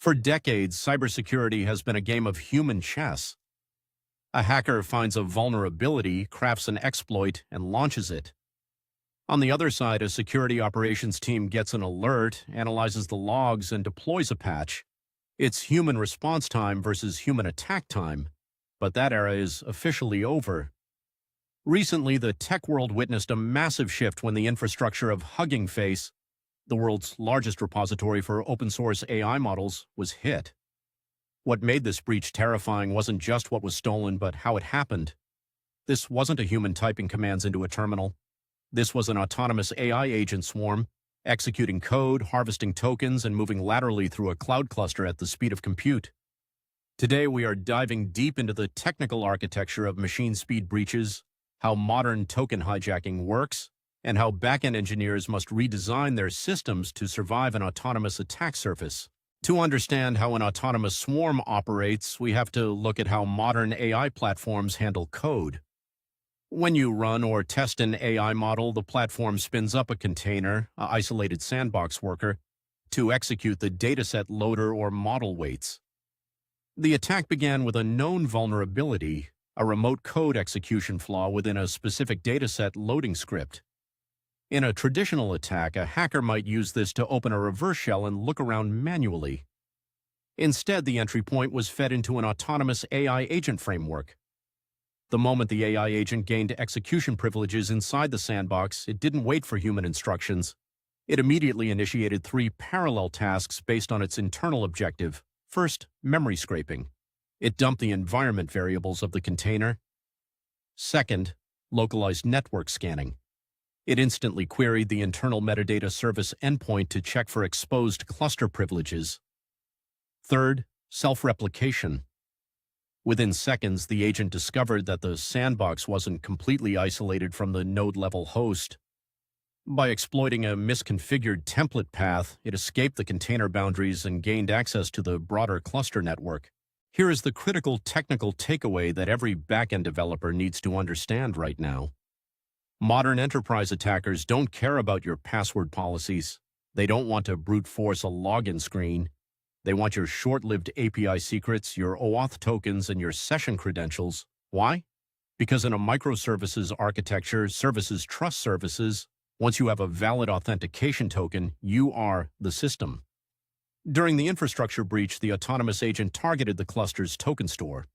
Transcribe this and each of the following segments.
For decades, cybersecurity has been a game of human chess. A hacker finds a vulnerability, crafts an exploit, and launches it. On the other side, a security operations team gets an alert, analyzes the logs, and deploys a patch. It's human response time versus human attack time, but that era is officially over. Recently, the tech world witnessed a massive shift when the infrastructure of Hugging Face, the world's largest repository for open-source AI models, was hit. What made this breach terrifying wasn't just what was stolen, but how it happened. This wasn't a human typing commands into a terminal. This was an autonomous AI agent swarm, executing code, harvesting tokens, and moving laterally through a cloud cluster at the speed of compute. Today, we are diving deep into the technical architecture of machine speed breaches, how modern token hijacking works, and how backend engineers must redesign their systems to survive an autonomous attack surface. To understand how an autonomous swarm operates, we have to look at how modern AI platforms handle code. When you run or test an AI model, the platform spins up a container, an isolated sandbox worker, to execute the dataset loader or model weights. The attack began with a known vulnerability, a remote code execution flaw within a specific dataset loading script. In a traditional attack, a hacker might use this to open a reverse shell and look around manually. Instead, the entry point was fed into an autonomous AI agent framework. The moment the AI agent gained execution privileges inside the sandbox, it didn't wait for human instructions. It immediately initiated 3 parallel tasks based on its internal objective. First, memory scraping. It dumped the environment variables of the container. Second, localized network scanning. It instantly queried the internal metadata service endpoint to check for exposed cluster privileges. Third, self-replication. Within seconds, the agent discovered that the sandbox wasn't completely isolated from the node-level host. By exploiting a misconfigured template path, it escaped the container boundaries and gained access to the broader cluster network. Here is the critical technical takeaway that every backend developer needs to understand right now. Modern enterprise attackers don't care about your password policies. They don't want to brute force a login screen. They want your short-lived API secrets, your OAuth tokens, and your session credentials. Why? Because in a microservices architecture, services trust services. Once you have a valid authentication token, you are the system. During the infrastructure breach, the autonomous agent targeted the cluster's token store.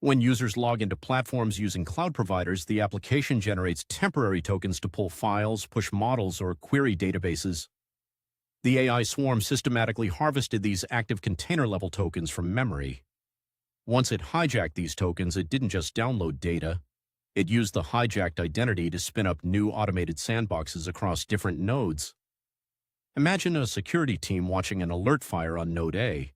When users log into platforms using cloud providers, the application generates temporary tokens to pull files, push models, or query databases. The AI swarm systematically harvested these active container-level tokens from memory. Once it hijacked these tokens, it didn't just download data. It used the hijacked identity to spin up new automated sandboxes across different nodes. Imagine a security team watching an alert fire on Node A.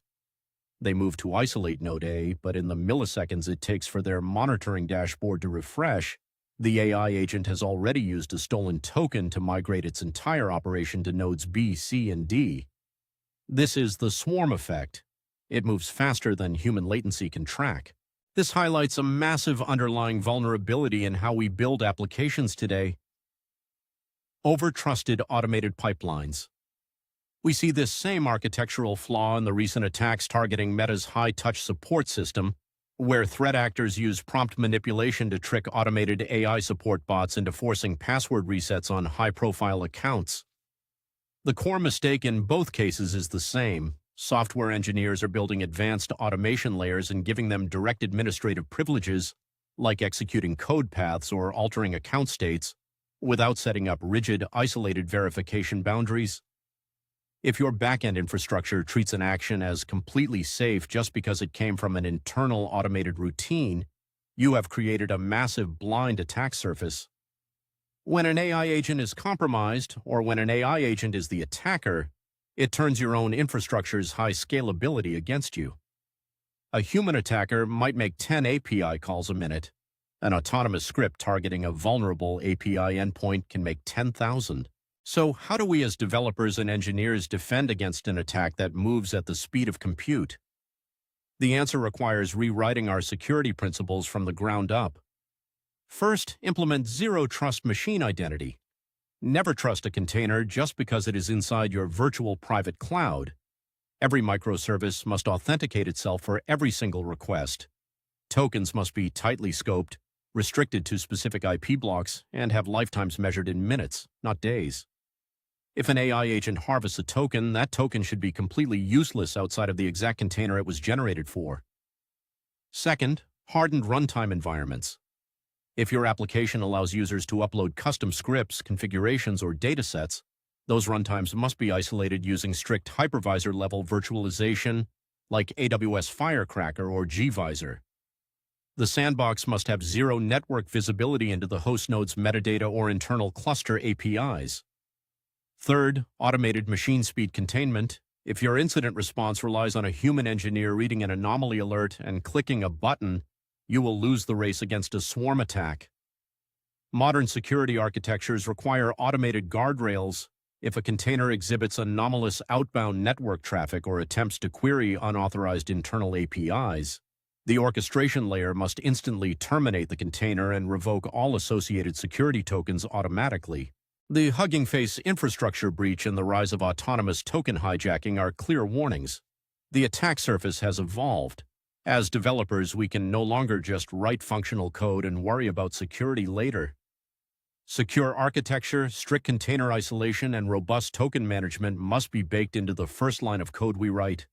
They move to isolate Node A, but in the milliseconds it takes for their monitoring dashboard to refresh, the AI agent has already used a stolen token to migrate its entire operation to nodes B, C, and D. This is the swarm effect. It moves faster than human latency can track. This highlights a massive underlying vulnerability in how we build applications today. Over-trusted automated pipelines. We see this same architectural flaw in the recent attacks targeting Meta's high-touch support system, where threat actors use prompt manipulation to trick automated AI support bots into forcing password resets on high-profile accounts. The core mistake in both cases is the same. Software engineers are building advanced automation layers and giving them direct administrative privileges, like executing code paths or altering account states, without setting up rigid, isolated verification boundaries. If your backend infrastructure treats an action as completely safe just because it came from an internal automated routine, you have created a massive blind attack surface. When an AI agent is compromised, or when an AI agent is the attacker, it turns your own infrastructure's high scalability against you. A human attacker might make 10 API calls a minute. An autonomous script targeting a vulnerable API endpoint can make 10,000. So how do we as developers and engineers defend against an attack that moves at the speed of compute? The answer requires rewriting our security principles from the ground up. First, implement zero-trust machine identity. Never trust a container just because it is inside your virtual private cloud. Every microservice must authenticate itself for every single request. Tokens must be tightly scoped, restricted to specific IP blocks, and have lifetimes measured in minutes, not days. If an AI agent harvests a token, that token should be completely useless outside of the exact container it was generated for. Second, hardened runtime environments. If your application allows users to upload custom scripts, configurations, or datasets, those runtimes must be isolated using strict hypervisor-level virtualization like AWS Firecracker or gvisor. The sandbox must have zero network visibility into the host node's metadata or internal cluster APIs. Third, automated machine speed containment. If your incident response relies on a human engineer reading an anomaly alert and clicking a button, you will lose the race against a swarm attack. Modern security architectures require automated guardrails. If a container exhibits anomalous outbound network traffic or attempts to query unauthorized internal APIs, the orchestration layer must instantly terminate the container and revoke all associated security tokens automatically. The Hugging Face infrastructure breach and the rise of autonomous token hijacking are clear warnings. The attack surface has evolved. As developers, we can no longer just write functional code and worry about security later. Secure architecture, strict container isolation, and robust token management must be baked into the first line of code we write.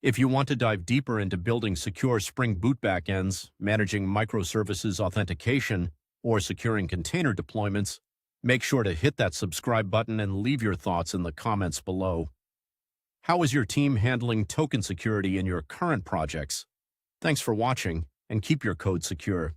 If you want to dive deeper into building secure Spring Boot backends, managing microservices authentication, or securing container deployments, make sure to hit that subscribe button and leave your thoughts in the comments below. How is your team handling token security in your current projects? Thanks for watching, and keep your code secure.